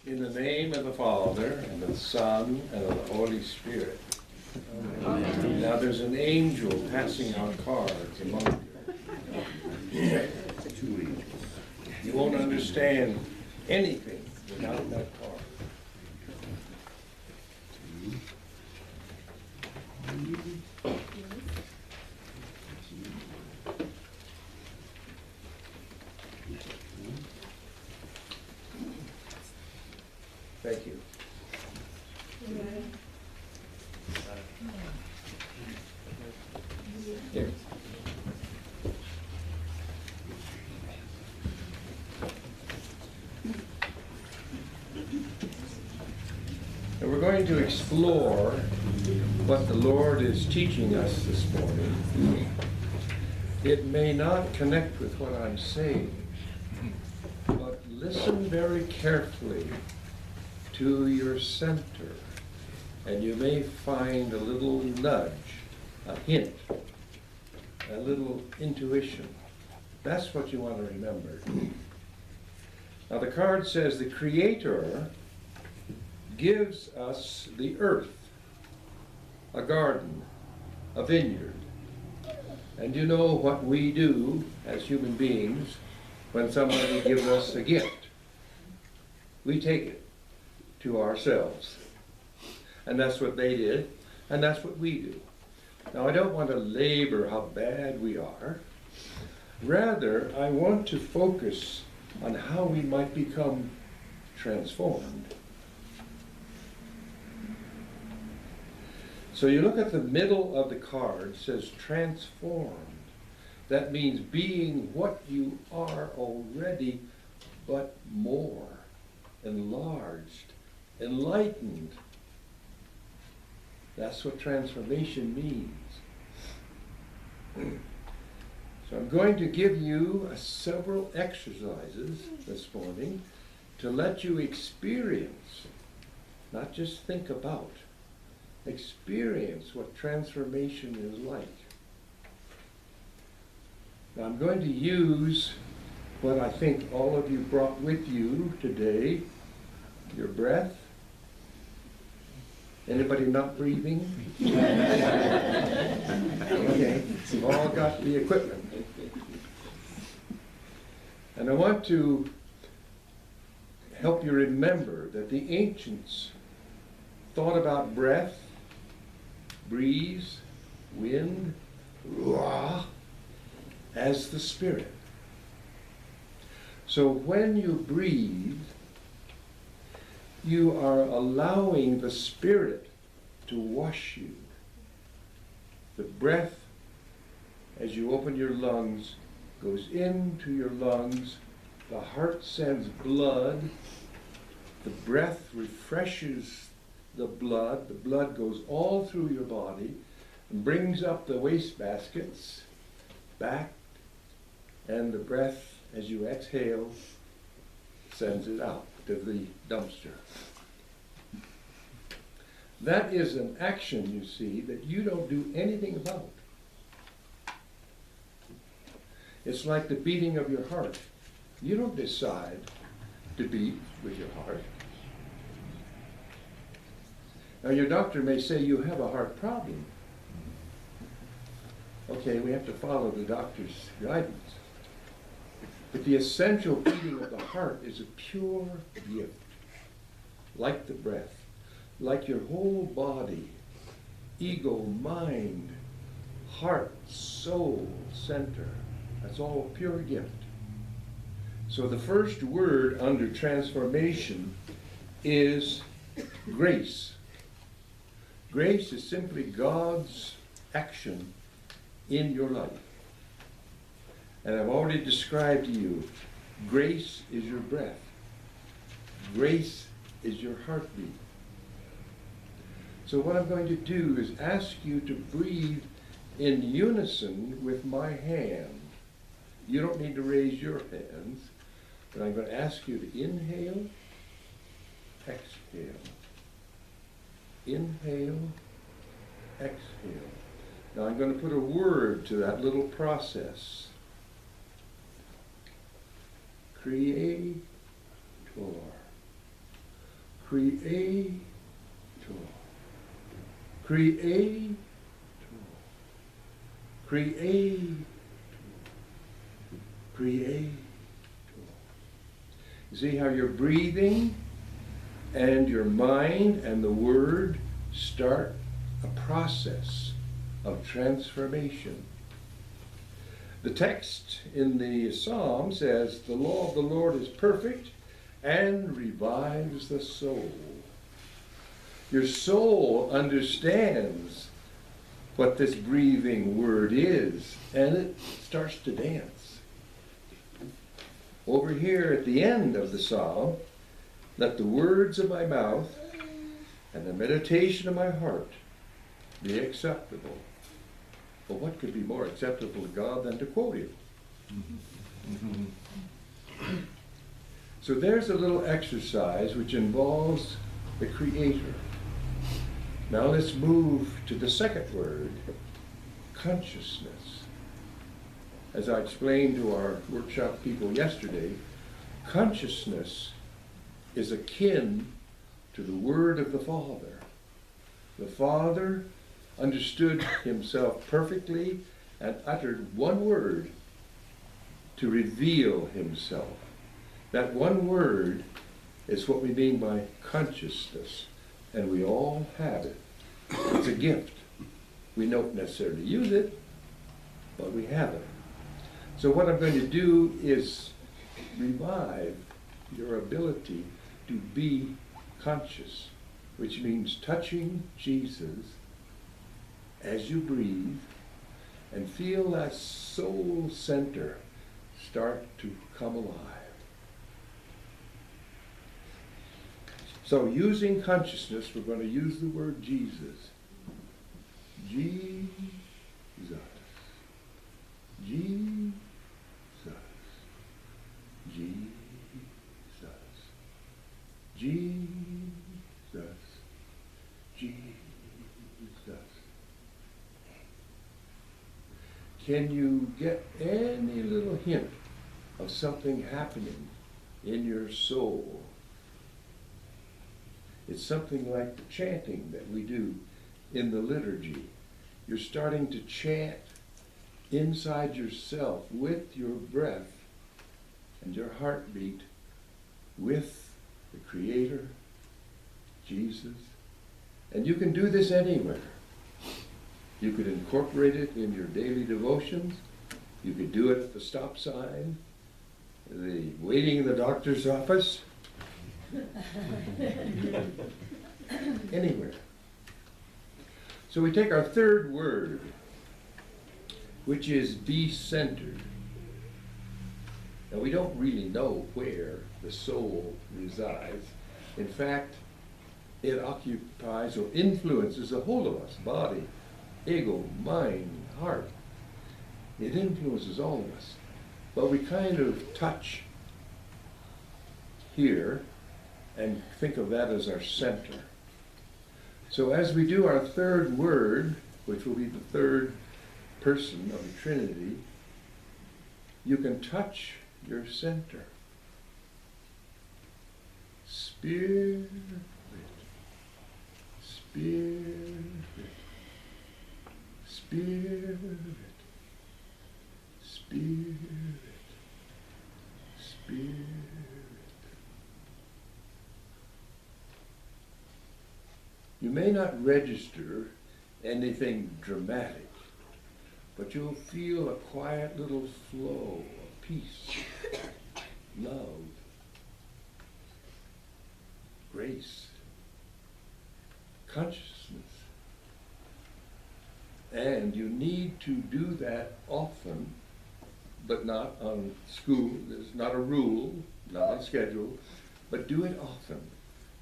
In the name of the Father, and of the Son, and of the Holy Spirit. Amen. Now there's an angel passing out cards among you. You won't understand anything without that card. Thank you. Here. And we're going to explore what the Lord is teaching us this morning. It may not connect with what I'm saying, but listen very carefully to your center, and you may find a little nudge, a hint, a little intuition. That's what you want to remember. Now the card says the Creator gives us the earth, a garden, a vineyard. And you know what we do as human beings when somebody gives us a gift. We take it to ourselves. And that's what they did, and that's what we do. Now I don't want to labor how bad we are. Rather, I want to focus on how we might become transformed. So you look at the middle of the card, it says transformed. That means being what you are already, but more, enlarged, enlightened. That's what transformation means. So I'm going to give you several exercises this morning to let you experience, not just think about, experience what transformation is like. Now I'm going to use what I think all of you brought with you today, your breath. Anybody not breathing? Okay, you've all got the equipment. And I want to help you remember that the ancients thought about breath, breeze, wind, ruah, as the Spirit. So when you breathe, you are allowing the Spirit to wash you. The breath, as you open your lungs, goes into your lungs. The heart sends blood. The breath refreshes the blood goes all through your body and brings up the waste baskets back, and the breath, as you exhale, sends it out to the dumpster. That is an action, you see, that you don't do anything about. It's like the beating of your heart. You don't decide to beat with your heart. Now your doctor may say you have a heart problem. Okay, we have to follow the doctor's guidance. But the essential beating of the heart is a pure gift, like the breath, like your whole body, ego, mind, heart, soul, center. That's all a pure gift. So the first word under transformation is grace. Grace is simply God's action in your life. And I've already described to you, grace is your breath. Grace is your heartbeat. So what I'm going to do is ask you to breathe in unison with my hand. You don't need to raise your hands, but I'm going to ask you to inhale, exhale. Inhale, exhale. Now I'm going to put a word to that little process. Creator. Creator. Creator. Creator. Creator. You see how your breathing and your mind and the Word start a process of transformation. The text in the Psalm says, "The law of the Lord is perfect and revives the soul." Your soul understands what this breathing word is, and it starts to dance. Over here at the end of the Psalm, "Let the words of my mouth and the meditation of my heart be acceptable." Well, what could be more acceptable to God than to quote Him? So there's a little exercise which involves the Creator. Now let's move to the second word, consciousness. As I explained to our workshop people yesterday, consciousness is akin to the word of the Father. The Father understood Himself perfectly and uttered one word to reveal Himself. That one word is what we mean by consciousness, and we all have it. It's a gift. We don't necessarily use it, but we have it. So what I'm going to do is revive your ability to be conscious, which means touching Jesus as you breathe and feel that soul center start to come alive. So using consciousness, we're going to use the word Jesus. Jesus. Jesus. Jesus. Jesus. Jesus. Can you get any little hint of something happening in your soul? It's something like the chanting that we do in the liturgy. You're starting to chant inside yourself with your breath and your heartbeat with the Creator, Jesus. And you can do this anywhere. You could incorporate it in your daily devotions. You could do it at the stop sign, the waiting in the doctor's office, anywhere. So we take our third word, which is be centered. Now we don't really know where the soul resides. In fact, it occupies or influences the whole of us, body, ego, mind, heart. It influences all of us. But we kind of touch here and think of that as our center. So as we do our third word, which will be the third person of the Trinity, you can touch your center. Spirit, Spirit, Spirit, Spirit, Spirit. You may not register anything dramatic, but you'll feel a quiet little flow of peace, love, grace, consciousness. And you need to do that often, but not on school. There's not a rule, not on schedule, but do it often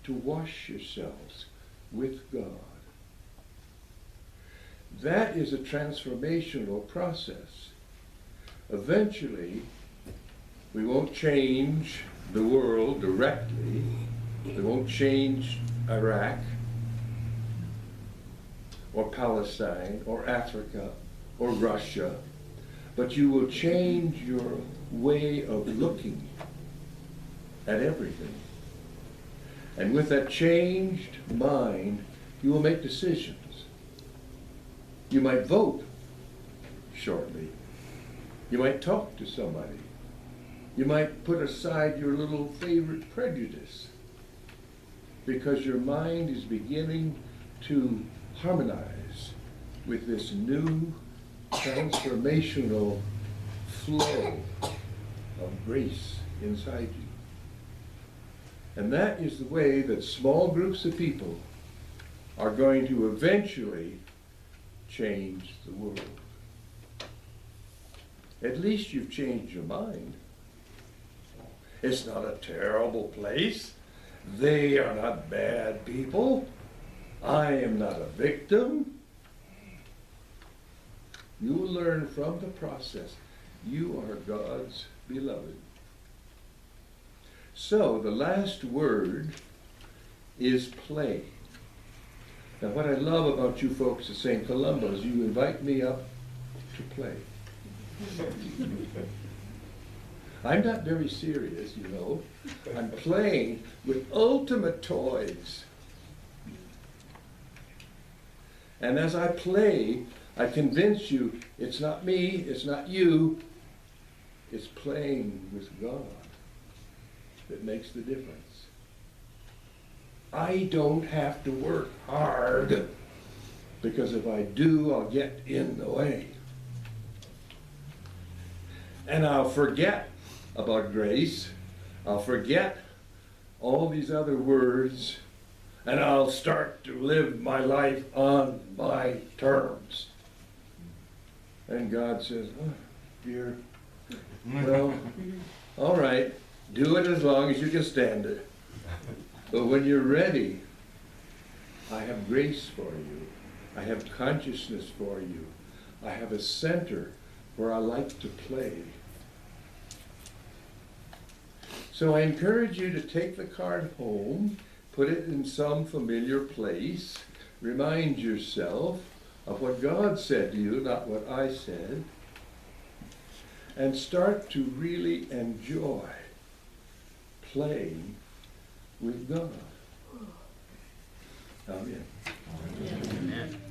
to wash yourselves with God. That is a transformational process. Eventually, we won't change the world directly. We won't change Iraq or Palestine or Africa or Russia, but you will change your way of looking at everything. And with that changed mind, you will make decisions. You might vote shortly. You might talk to somebody. You might put aside your little favorite prejudice because your mind is beginning to harmonize with this new transformational flow of grace inside you. And that is the way that small groups of people are going to eventually change the world. At least you've changed your mind. It's not a terrible place. They are not bad people. I am not a victim. You will learn from the process. You are God's beloved. So the last word is play. Now what I love about you folks at St. Columba is you invite me up to play. I'm not very serious, you know. I'm playing with ultimate toys. And as I play, I convince you it's not me, it's not you, it's playing with God that makes the difference. I don't have to work hard, because if I do, I'll get in the way. And I'll forget about grace. I'll forget all these other words, and I'll start to live my life on my terms. And God says, oh, dear, well, all right, do it as long as you can stand it. But when you're ready, I have grace for you. I have consciousness for you. I have a center where I like to play. So I encourage you to take the card home, put it in some familiar place, remind yourself of what God said to you, not what I said, and start to really enjoy playing with God. Amen. Amen.